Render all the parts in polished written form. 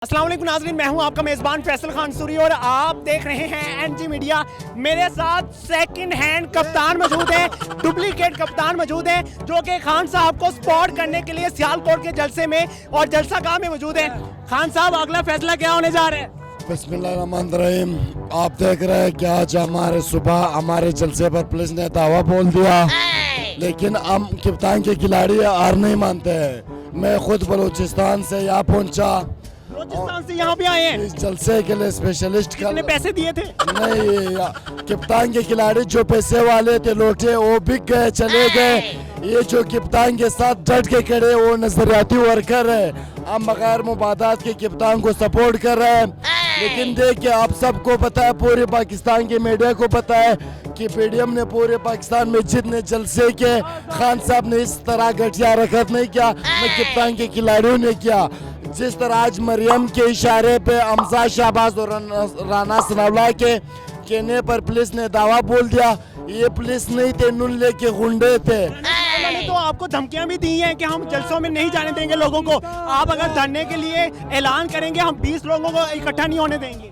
السلام علیکم ناظرین، میں ہوں آپ کا میزبان فیصل خان سوری اور آپ دیکھ رہے ہیں این جی میڈیا۔ میرے ساتھ سیکنڈ ہینڈ کپتان موجود ہیں، ڈپلیکیٹ کپتان موجود ہیں جو کہ خان صاحب کو سپورٹ کرنے کے لیے سیالکوٹ کے جلسے میں اور جلسہ گاہ میں موجود ہیں۔ خان صاحب، اگلا فیصلہ کیا ہونے جا رہا ہے؟ بسم اللہ الرحمن الرحیم۔ آپ دیکھ رہے ہیں کہ آج ہمارے صبح ہمارے جلسے پر پولیس نے دعویٰ بول دیا، لیکن ہم کپتان کے کھلاڑی ہار نہیں مانتے ہیں۔ میں خود بلوچستان سے یہاں پہنچا، بلوچستان سے یہاں بھی آئے ہیں اس جلسے کے لیے اسپیشلسٹ کتنے پیسے دیے تھے؟ نہیں، کپتان کے کھلاڑی جو پیسے والے تھے لوٹے وہ بک گئے، چلے گئے۔ یہ جو کپتان کے ساتھ ڈٹ کے کھڑے وہ نظریاتی ورکر ہے۔ ہم بغیر مبادات کے کپتان کو سپورٹ کر رہے ہیں، لیکن دیکھیں آپ سب کو پتا ہے، پورے پاکستان کے میڈیا کو پتا ہے کہ پی ڈی ایم نے پورے پاکستان میں جتنے جلسے کے خان صاحب نے اس طرح گھٹیا حرکت نہیں کیا، نہ کپتان کے کھلاڑیوں نے کیا۔ جس طرح آج مریم کے اشارے پہ حمزہ شہباز اور رانا ثناءاللہ کے کہنے پر پولیس نے دعویٰ بول دیا، یہ پولیس نہیں تھے، نن لے کے غنڈے تھے۔ انہوں نے تو آپ کو دھمکیاں بھی دی ہیں کہ ہم جلسوں میں نہیں جانے دیں گے لوگوں کو، آپ اگر دھرنے کے لیے اعلان کریں گے ہم 20 لوگوں کو اکٹھا نہیں ہونے دیں گے۔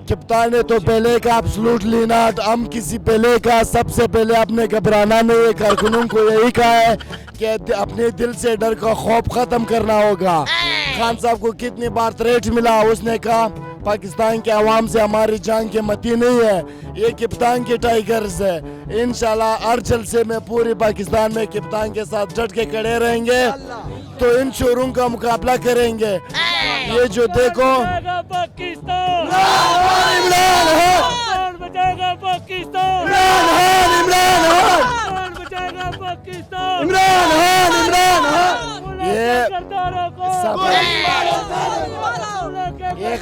کپتان نے تو پہلے کا ایبسولوٹلی ناٹ، ہم کسی پہلے کا سب سے پہلے اپنے گھبرانا نہیں ہے۔ کارکنوں کو یہی کہا ہے کہ اپنے دل سے ڈر کا خوف ختم کرنا ہوگا۔ خان صاحب کو کتنی بار تھریٹ ملا، اس نے کہا پاکستان کے عوام سے ہماری جان کی متی نہیں ہے، یہ کپتان کے ٹائیگرز ہے۔ انشاءاللہ ہر جلسے میں پوری پاکستان میں کپتان کے ساتھ ڈٹ کے کھڑے رہیں گے تو ان شوروں کا مقابلہ کریں گے۔ یہ جو دیکھو یہ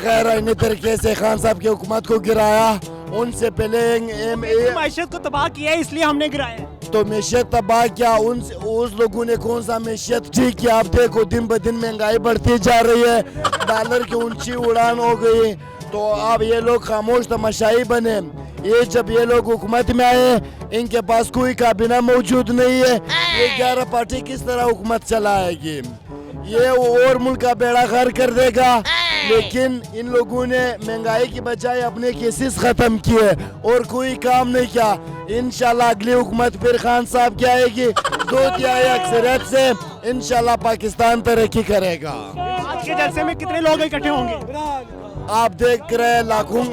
غیر آئینی طریقے سے خان صاحب کی حکومت کو گرایا۔ ان سے پہلے معیشت کو تباہ کیا ہے، اس لیے ہم نے گرایا ہے۔ تو معیشت تباہ کیا، اس لوگوں نے کون سا معیشت ٹھیک کیا؟ آپ دیکھو دن بدن مہنگائی بڑھتی جا رہی ہے، ڈالر کی اونچی اڑان ہو گئی، تو اب یہ لوگ خاموش تماشائی بنے۔ یہ جب یہ لوگ حکومت میں آئے ان کے پاس کوئی کابینہ موجود نہیں ہے، یہ 11 پارٹی کس طرح حکومت چلائے گی؟ یہ اور ملک کا بیڑا غر کر دے گا۔ لیکن ان لوگوں نے مہنگائی کی بجائے اپنے کیسز ختم کیے اور کوئی کام نہیں کیا۔ انشاءاللہ اگلی حکومت پھر خان صاحب کی آئے گی، 2/3 اکثریت سے انشاءاللہ پاکستان ترقی کرے گا۔ آج کے جلسے میں کتنے لوگ اکٹھے ہوں گے؟ آپ دیکھ رہے ہیں لاکھوں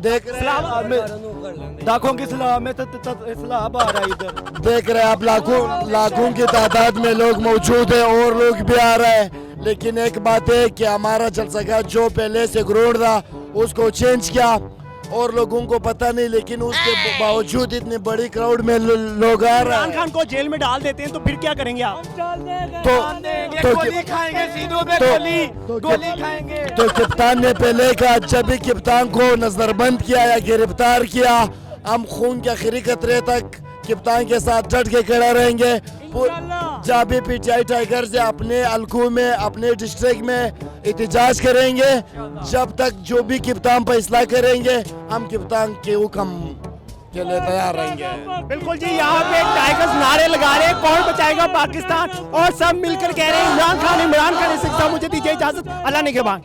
دیکھ رہے ہیں آپ لاکھوں کی تعداد میں لوگ موجود ہیں اور لوگ بھی آ رہے ہیں۔ لیکن ایک بات ہے کہ ہمارا جلسہ گاہ جو پہلے سے گراؤنڈ تھا اس کو چینج کیا اور لوگوں کو پتہ نہیں، لیکن اس کے باوجود اتنی بڑی کراؤڈ میں لوگ آ رہے ہیں۔ عمران خان کو جیل میں ڈال دیتے ہیں تو پھر کیا کریں گے آپ؟ تو کپتان نے پہلے کہا، جب بھی کپتان کو نظر بند کیا یا گرفتار کیا، ہم خون کے آخری قطرے تک کپتان کے ساتھ ڈٹ کے کھڑا رہیں گے۔ جب بھی پی ٹی آئی ٹائیگرز اپنے حلقوں میں اپنے ڈسٹرکٹ میں احتجاج کریں گے، جب تک جو بھی کپتان فیصلہ کریں گے ہم کپتان کے حکم کے لیے تیار رہیں گے۔ بالکل جی، یہاں پہ ٹائیگرز نعرے لگا رہے ہیں کون بچائے گا پاکستان، اور سب مل کر کہہ رہے ہیں عمران خان، عمران خان۔ اس سے مجھے دیجیے اجازت، اللہ نگہبان۔